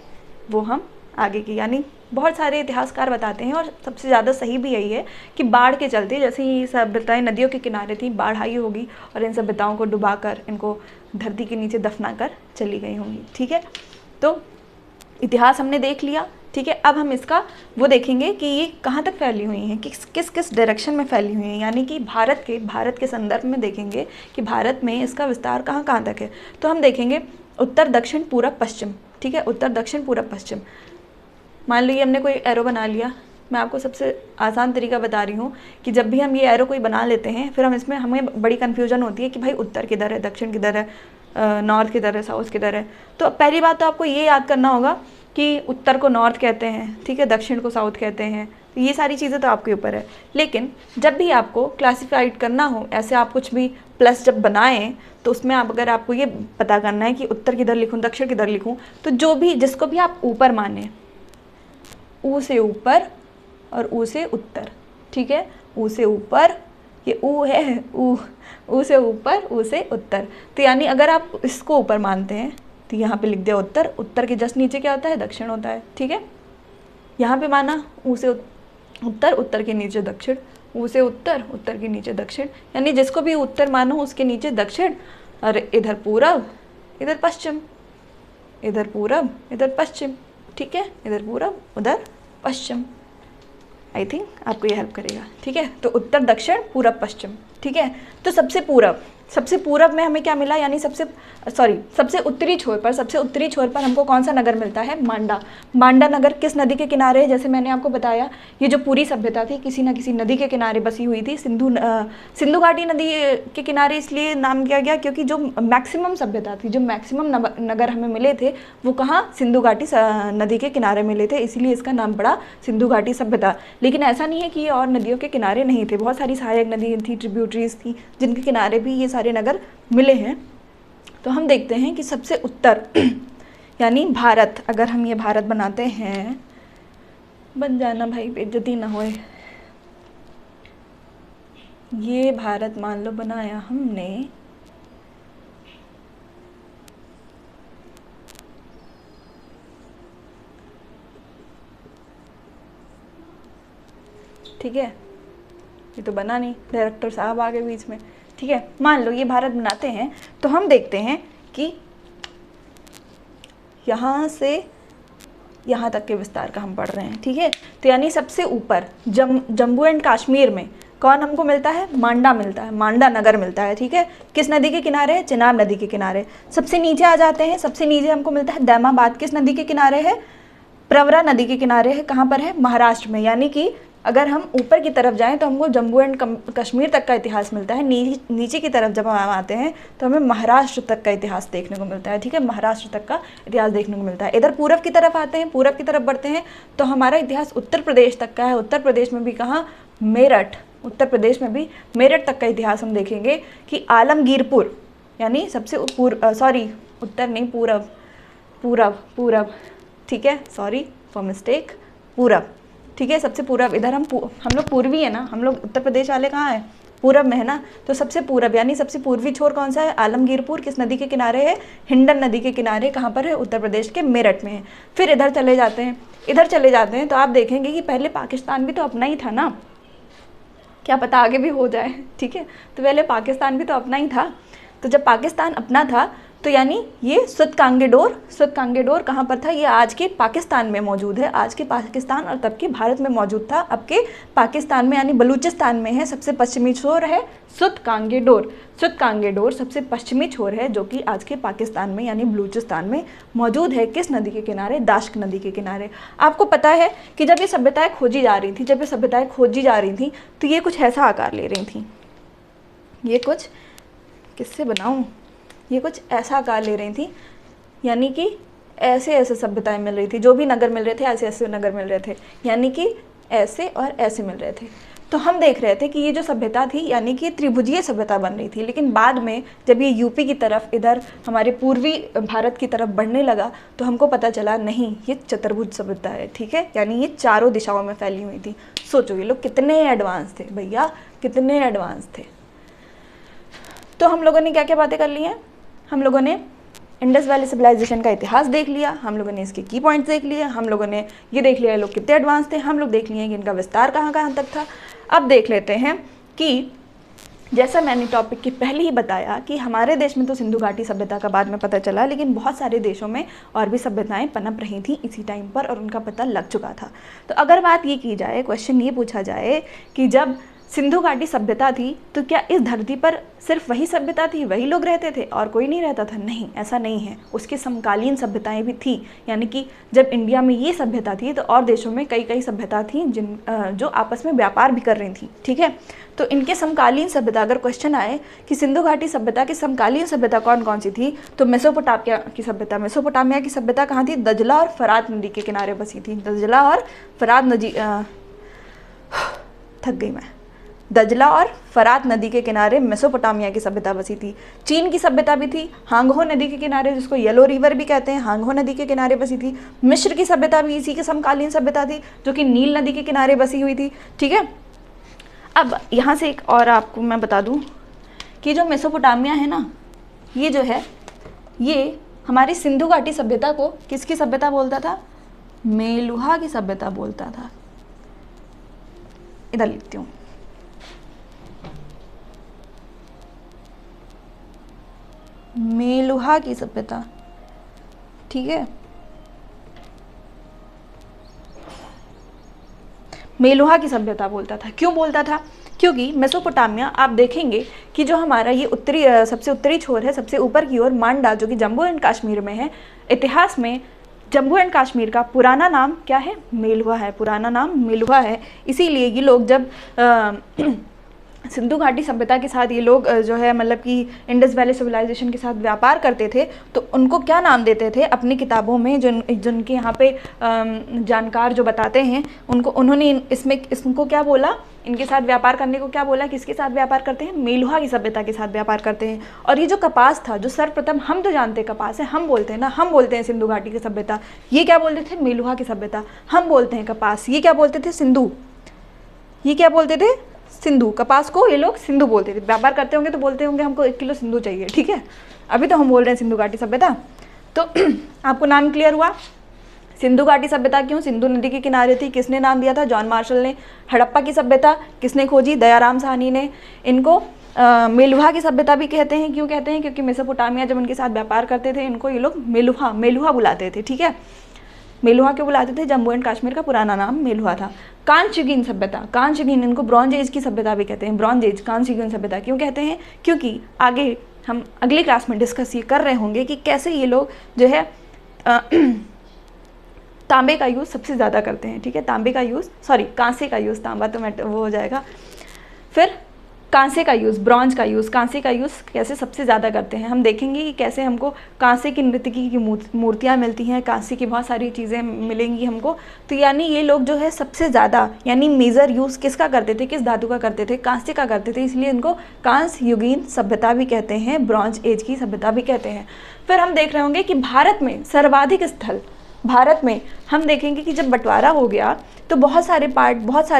वो हम आगे की, यानी बहुत सारे इतिहासकार बताते हैं और सबसे ज़्यादा सही भी यही है कि बाढ़ के चलते, जैसे ये सभ्यताएं नदियों के किनारे थी, बाढ़ आई होगी और इन सभ्यताओं को डुबाकर इनको धरती के नीचे दफना कर चली गई होंगी। ठीक है, तो इतिहास हमने देख लिया। ठीक है, अब हम इसका वो देखेंगे कि ये कहाँ तक फैली हुई हैं, किस किस डायरेक्शन में फैली हुई हैं, यानी कि भारत के संदर्भ में देखेंगे कि भारत में इसका विस्तार कहाँ तक है। तो हम देखेंगे उत्तर दक्षिण पूरब पश्चिम। ठीक है, उत्तर दक्षिण पूरब पश्चिम। मान लो ये हमने कोई एरो बना लिया। मैं आपको सबसे आसान तरीका बता रही हूँ कि जब भी हम ये एरो कोई बना लेते हैं फिर हम इसमें हमें बड़ी कन्फ्यूजन होती है कि भाई उत्तर किधर है, दक्षिण किधर है, नॉर्थ किधर है, साउथ किधर है। तो पहली बात तो आपको ये याद करना होगा कि उत्तर को नॉर्थ कहते हैं, ठीक है, दक्षिण को साउथ कहते हैं। तो ये सारी चीज़ें तो आपके ऊपर है। लेकिन जब भी आपको क्लासिफाइड करना हो, ऐसे आप कुछ भी प्लस जब बनाएं तो उसमें आप अगर आपको ये पता करना है कि उत्तर किधर लिखूं, दक्षिण किधर लिखूं, तो जो भी जिसको भी आप ऊपर माने, ऊ से ऊपर और ऊ से उत्तर। ठीक है, ऊ से ऊपर, ये ऊ है, ऊ से ऊपर, ऊ से उत्तर। तो यानी अगर आप इसको ऊपर मानते हैं तो यहाँ पे लिख दिया उत्तर, उत्तर के जस्ट नीचे क्या होता है, दक्षिण होता है। ठीक है, यहाँ पे माना ऊ से उत्तर, उत्तर के नीचे दक्षिण, ऊ से उत्तर, उत्तर के नीचे दक्षिण, यानी जिसको भी उत्तर मानो उसके नीचे दक्षिण, और इधर पूरब, इधर पश्चिम, इधर पूरब, इधर पश्चिम। ठीक है, इधर पूरब, उधर पश्चिम। आई थिंक आपको ये हेल्प करेगा। ठीक है, तो उत्तर दक्षिण पूरब पश्चिम। ठीक है, तो सबसे पूरब सबसे पूरब में हमें क्या मिला, यानी सबसे उत्तरी छोर पर हमको कौन सा नगर मिलता है, मांडा। मांडा नगर किस नदी के किनारे है, जैसे मैंने आपको बताया ये जो पूरी सभ्यता थी किसी न किसी नदी के किनारे बसी हुई थी। सिंधु घाटी नदी के किनारे इसलिए नाम किया गया क्योंकि जो मैक्सिमम सभ्यता थी, जो मैक्सिमम नगर हमें मिले थे वो कहाँ, सिंधु घाटी नदी के किनारे मिले थे, इसीलिए इसका नाम पड़ा सिंधु घाटी सभ्यता। लेकिन ऐसा नहीं है कि ये और नदियों के किनारे नहीं थे, बहुत सारी सहायक नदी थी, ट्रिब्यूटरीज थी, जिनके किनारे भी ये सारे नगर मिले हैं। तो हम देखते हैं कि सबसे उत्तर यानी भारत, अगर हम ये भारत बनाते हैं, बन जाना भाई, बेइज्जती ना होए, ये भारत मान लो बनाया हमने, ठीक है, ये तो बना नहीं, डायरेक्टर साहब आ गए बीच में, ठीक है। मान लो ये भारत बनाते हैं तो हम देखते हैं कि यहाँ से यहाँ तक के विस्तार का हम पढ़ रहे हैं, ठीक है। तो यानी सबसे ऊपर जम्मू एंड कश्मीर में कौन हमको मिलता है, मांडा मिलता है, मांडा नगर मिलता है, ठीक है। किस नदी के किनारे है, चिनाब नदी के किनारे। सबसे नीचे आ जाते हैं, सबसे नीचे हमको मिलता है दैमाबाद, किस नदी के किनारे है, प्रवरा नदी के किनारे है, कहाँ पर है, महाराष्ट्र में। यानी कि अगर हम ऊपर की तरफ जाएं तो हमको जम्मू एंड कश्मीर तक का इतिहास मिलता है, नीचे की तरफ जब हम आते हैं तो हमें महाराष्ट्र तक का इतिहास देखने को मिलता है, ठीक है, महाराष्ट्र तक का इतिहास देखने को मिलता है। इधर पूरब की तरफ आते हैं, पूरब की तरफ बढ़ते हैं तो हमारा इतिहास उत्तर प्रदेश तक का है। उत्तर प्रदेश में भी कहाँ, मेरठ, उत्तर प्रदेश में भी मेरठ तक का इतिहास हम देखेंगे कि आलमगीरपुर, यानी सबसे उत्तर नहीं, पूरब, ठीक है, सॉरी फॉर मिस्टेक, पूरब, ठीक है, सबसे पूरब। इधर हम लोग पूर्वी है ना, हम लोग उत्तर प्रदेश वाले कहाँ हैं, पूरब में है ना, तो सबसे पूरब यानी सबसे पूर्वी छोर कौन सा है, आलमगीरपुर, किस नदी के किनारे है, हिंडन नदी के किनारे, कहाँ पर है, उत्तर प्रदेश के मेरठ में है। फिर इधर चले जाते हैं तो आप देखेंगे कि पहले पाकिस्तान भी तो अपना ही था ना, क्या पता आगे भी हो जाए, ठीक है। तो पहले पाकिस्तान भी तो अपना ही था, तो जब पाकिस्तान अपना था तो यानी ये सुत कांगेडोर कहाँ पर था, ये आज के पाकिस्तान में मौजूद है, आज के पाकिस्तान और तब के भारत में मौजूद था, अब के पाकिस्तान में यानी बलूचिस्तान में है। सबसे पश्चिमी छोर है सुत कांगेडोर सबसे पश्चिमी छोर है जो कि आज के पाकिस्तान में यानी बलूचिस्तान में मौजूद है। किस नदी के किनारे, दाश्क नदी के किनारे। आपको पता है कि जब ये सभ्यताएं खोजी जा रही थी तो ये कुछ ऐसा आकार ले रही थी, ये कुछ किससे बनाऊँ, ये कुछ ऐसा आकार ले रही थी, यानी कि ऐसे सभ्यताएं मिल रही थी, जो भी नगर मिल रहे थे ऐसे नगर मिल रहे थे, यानी कि ऐसे और ऐसे मिल रहे थे। तो हम देख रहे थे कि ये जो सभ्यता थी यानी कि त्रिभुजीय सभ्यता बन रही थी, लेकिन बाद में जब ये यूपी की तरफ, इधर हमारे पूर्वी भारत की तरफ बढ़ने लगा तो हमको पता चला नहीं, ये चतुर्भुज सभ्यता है, ठीक है, यानी ये चारों दिशाओं में फैली हुई थी। सोचो ये लोग कितने एडवांस थे भैया, कितने एडवांस थे। तो हम लोगों ने क्या क्या बातें कर ली हैं, हम लोगों ने इंडस वैली सिविलाइजेशन का इतिहास देख लिया, हम लोगों ने इसके की पॉइंट्स देख लिए, हम लोगों ने ये देख लिया लोग कितने एडवांस थे, हम लोग देख लिए कि इनका विस्तार कहाँ कहाँ तक था। अब देख लेते हैं कि जैसा मैंने टॉपिक के पहले ही बताया कि हमारे देश में तो सिंधु घाटी सभ्यता का बाद में पता चला, लेकिन बहुत सारे देशों में और भी सभ्यताएं पनप रही थी इसी टाइम पर और उनका पता लग चुका था। तो अगर बात ये की जाए, क्वेश्चन ये पूछा जाए कि जब सिंधु घाटी सभ्यता थी तो क्या इस धरती पर सिर्फ वही सभ्यता थी, वही लोग रहते थे और कोई नहीं रहता था? नहीं, ऐसा नहीं है, उसके समकालीन सभ्यताएं भी थी। यानी कि जब इंडिया में ये सभ्यता थी तो और देशों में कई सभ्यता थी जो आपस में व्यापार भी कर रही थी, ठीक है। तो इनके समकालीन सभ्यता, अगर क्वेश्चन आए कि सिंधु घाटी सभ्यता की समकालीन सभ्यता कौन कौन सी थी, तो मेसोपोटामिया की सभ्यता कहाँ थी? दजला और फरात नदी के किनारे बसी थी। दजला और फरात नदी, थक गई मैं, दजला और फरात नदी के किनारे मेसोपोटामिया की सभ्यता बसी थी। चीन की सभ्यता भी थी, हांगहो नदी के किनारे, जिसको येलो रिवर भी कहते हैं, हांगहो नदी के किनारे बसी थी। मिस्र की सभ्यता भी इसी के समकालीन सभ्यता थी, जो कि नील नदी के किनारे बसी हुई थी, ठीक है। अब यहाँ से एक और आपको मैं बता दूँ कि जो मेसोपोटामिया है ना, ये जो है, ये हमारी सिंधु घाटी सभ्यता को किसकी सभ्यता बोलता था? मेलुहा की सभ्यता बोलता था। इधर लिखती हूँ, मेलुहा की सभ्यता, ठीक है। मेलुहा की सभ्यता बोलता था। क्यों बोलता था? क्योंकि मेसोपोटामिया आप देखेंगे कि जो हमारा ये उत्तरी सबसे उत्तरी छोर है, सबसे ऊपर की ओर मांडा जो कि जम्मू एंड कश्मीर में है, इतिहास में जम्मू एंड कश्मीर का पुराना नाम क्या है? मेलुहा है। पुराना नाम मेलुहा है। इसीलिए ये लोग जब सिंधु घाटी सभ्यता के साथ ये लोग जो है मतलब कि इंडस वैली सिविलाइजेशन के साथ व्यापार करते थे, तो उनको क्या नाम देते थे अपनी किताबों में, जिनके यहाँ पे जानकार जो बताते हैं उन्होंने इसको क्या बोला, इनके साथ व्यापार करने को क्या बोला? किसके साथ व्यापार करते हैं? मेलुहा की सभ्यता के साथ व्यापार करते हैं। और ये जो कपास था, जो सर्वप्रथम, हम तो जानते हैं कपास है, हम बोलते हैं ना, हम बोलते हैं सिंधु घाटी की सभ्यता, ये क्या बोलते थे? मेलुहा की सभ्यता। हम बोलते हैं कपास, ये क्या बोलते थे? सिंधु। ये क्या बोलते थे? सिंधु। कपास को ये लोग सिंधु बोलते थे। व्यापार करते होंगे तो बोलते होंगे हमको 1 किलो सिंधु चाहिए, ठीक है। अभी तो हम बोल रहे हैं सिंधु घाटी सभ्यता। तो आपको नाम क्लियर हुआ? सिंधु घाटी सभ्यता क्यों? सिंधु नदी के किनारे थी। किसने नाम दिया था? जॉन मार्शल ने। हड़प्पा की सभ्यता किसने खोजी? दयाराम साहनी ने। इनको मेलुहा की सभ्यता भी कहते हैं। क्यों कहते हैं? क्योंकि मेसोपोटामिया जब उनके साथ व्यापार करते थे, इनको ये लोग मेलुहा बुलाते थे, ठीक है। मेलुहा क्यों बुलाते थे? जम्मू एंड कश्मीर का पुराना नाम मेलुहा था। कांचयुगीन सभ्यता, कांचयुगीन, इनको ब्रॉन्ज एज की सभ्यता भी कहते हैं। ब्रॉन्ज एज, कांचयुगीन सभ्यता क्यों कहते हैं? क्योंकि आगे हम अगली क्लास में डिस्कस ये कर रहे होंगे कि कैसे ये लोग जो है तांबे का यूज़ सबसे ज़्यादा करते हैं, ठीक है। तांबे का यूज़, सॉरी कांसे का यूज़, तांबा तो वो हो जाएगा। फिर कांसे का यूज़, ब्रॉन्ज का यूज़, कांसे का यूज़ कैसे सबसे ज़्यादा करते हैं। हम देखेंगे कि कैसे हमको कांसे की नृत्यकी की मूर्तियाँ मिलती हैं, कांसे की बहुत सारी चीज़ें मिलेंगी हमको। तो यानी ये लोग जो है सबसे ज़्यादा, यानी मेजर यूज़ किसका करते थे? किस धातु का करते थे? कांसे का करते थे। इसलिए इनको कांस्ययुगीन सभ्यता भी कहते हैं, ब्रॉन्ज एज की सभ्यता भी कहते हैं। फिर हम देख रहे होंगे कि भारत में सर्वाधिक स्थल, भारत में हम देखेंगे कि जब बंटवारा हो गया तो बहुत सारे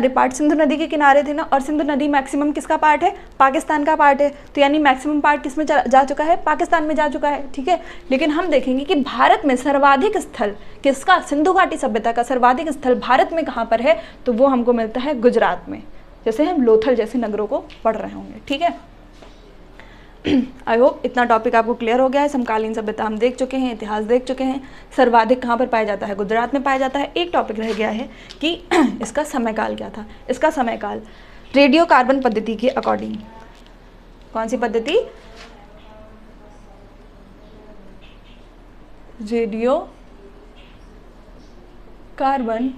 पार्ट सिंधु नदी के किनारे थे ना, और सिंधु नदी मैक्सिमम किसका पार्ट है? पाकिस्तान का पार्ट है। तो यानी मैक्सिमम पार्ट किस में जा चुका है? पाकिस्तान में जा चुका है, ठीक है। लेकिन हम देखेंगे कि भारत में सर्वाधिक स्थल किसका? सिंधु घाटी सभ्यता का सर्वाधिक स्थल भारत में कहाँ पर है? तो वो हमको मिलता है गुजरात में। जैसे हम लोथल जैसे नगरों को पढ़ रहे होंगे, ठीक है। आई होप इतना टॉपिक आपको क्लियर हो गया है। समकालीन सभ्यता हम देख चुके हैं, इतिहास देख चुके हैं। सर्वाधिक कहाँ पर पाया जाता है? गुजरात में पाया जाता है। एक टॉपिक रह गया है कि इसका समयकाल क्या था। इसका समयकाल रेडियो कार्बन पद्धति के अकॉर्डिंग, कौन सी पद्धति? रेडियो कार्बन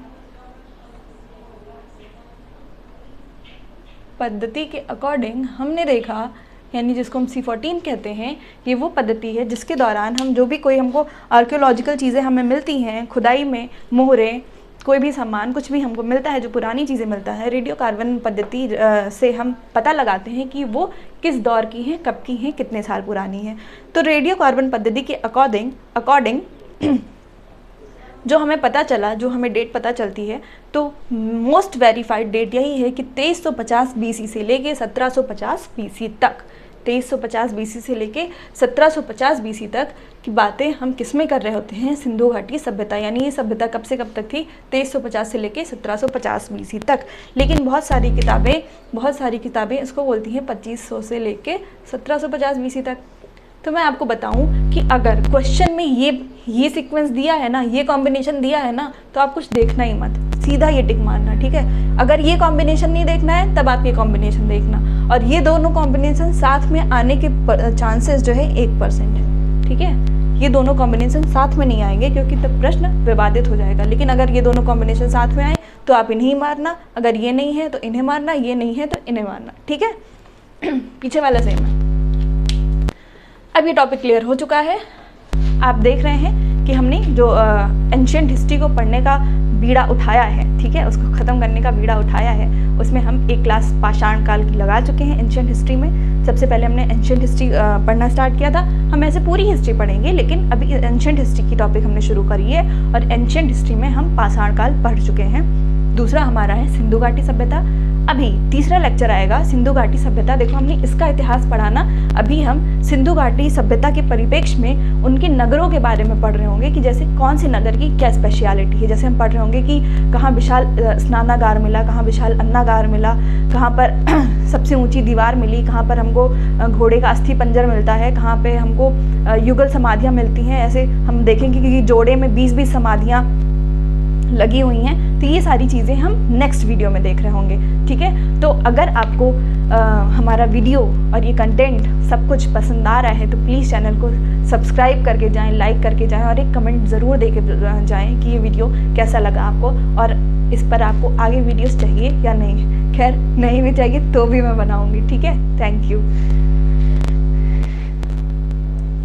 पद्धति के अकॉर्डिंग हमने देखा, यानी जिसको हम C14 कहते हैं, ये वो पद्धति है जिसके दौरान हम जो भी कोई हमको आर्कियोलॉजिकल चीज़ें हमें मिलती हैं, खुदाई में मोहरे, कोई भी सामान, कुछ भी हमको मिलता है, जो पुरानी चीज़ें मिलता है, रेडियो कार्बन पद्धति से हम पता लगाते हैं कि वो किस दौर की हैं, कब की हैं, कितने साल पुरानी हैं। तो रेडियो कार्बन पद्धति के अकॉर्डिंग जो हमें पता चला, जो हमें डेट पता चलती है, तो मोस्ट वेरीफाइड डेट यही है कि 2350 BC से लेके 1750 BC तक, 2350 BC से लेके 1750 BC तक की बातें हम किस में कर रहे होते हैं? सिंधु घाटी सभ्यता। यानी ये सभ्यता कब से कब तक थी? 2350 से लेके 1750 BC तक। लेकिन बहुत सारी किताबें इसको बोलती हैं 2500 से लेके 1750 BC तक। तो मैं आपको बताऊं कि अगर क्वेश्चन में ये सीक्वेंस दिया है ना, ये कॉम्बिनेशन दिया है ना, तो आप कुछ देखना ही मत, सीधा ये टिक मारना, ठीक है। अगर ये कॉम्बिनेशन नहीं देखना है तब आप ये कॉम्बिनेशन देखना, और ये दोनों कॉम्बिनेशन साथ में आने के चांसेस जो है 1% है, ठीक है। ये दोनों कॉम्बिनेशन साथ में नहीं आएंगे क्योंकि तब प्रश्न विवादित हो जाएगा। लेकिन अगर ये दोनों कॉम्बिनेशन साथ में आए तो आप इन्हें मारना, अगर ये नहीं है तो इन्हें मारना, ये नहीं है तो इन्हें मारना, ठीक है। पीछे वाला सेम है। अब ये टॉपिक क्लियर हो चुका है। आप देख रहे हैं कि हमने जो एंशिएंट हिस्ट्री को पढ़ने का बीड़ा उठाया है, ठीक है, उसको ख़त्म करने का बीड़ा उठाया है, उसमें हम एक क्लास पाषाण काल की लगा चुके हैं एंशिएंट हिस्ट्री में। सबसे पहले हमने एंशिएंट हिस्ट्री पढ़ना स्टार्ट किया था। हम ऐसे पूरी हिस्ट्री पढ़ेंगे, लेकिन अभी एंशिएंट हिस्ट्री की टॉपिक हमने शुरू करी है, और एंशिएंट हिस्ट्री में हम पाषाण काल पढ़ चुके हैं। दूसरा हमारा है सिंधु घाटी सभ्यता। अभी तीसरा लेक्चर आएगा सिंधु घाटी सभ्यता। देखो हमने इसका इतिहास पढ़ा ना, अभी हम सिंधु घाटी सभ्यता के परिप्रेक्ष्य में उनके नगरों के बारे में पढ़ रहे होंगे कि जैसे कौन से नगर की क्या स्पेशलिटी है। जैसे हम पढ़ रहे होंगे कि कहाँ विशाल स्नानागार मिला, कहाँ विशाल अन्नागार मिला, कहाँ पर सबसे ऊंची दीवार मिली, कहाँ पर हमको घोड़े का अस्थि पंजर मिलता है, कहाँ पे हमको युगल समाधियाँ मिलती हैं। ऐसे हम देखेंगे कि जोड़े में 20-20 समाधियाँ लगी हुई हैं। तो ये सारी चीज़ें हम नेक्स्ट वीडियो में देख रहे होंगे, ठीक है। तो अगर आपको हमारा वीडियो और ये कंटेंट सब कुछ पसंद आ रहा है तो प्लीज़ चैनल को सब्सक्राइब करके जाएं, लाइक करके जाएं और एक कमेंट ज़रूर दे के जाएँ कि ये वीडियो कैसा लगा आपको और इस पर आपको आगे वीडियोस चाहिए या नहीं। खैर नहीं भी चाहिए तो भी मैं बनाऊँगी, ठीक है। Thank you.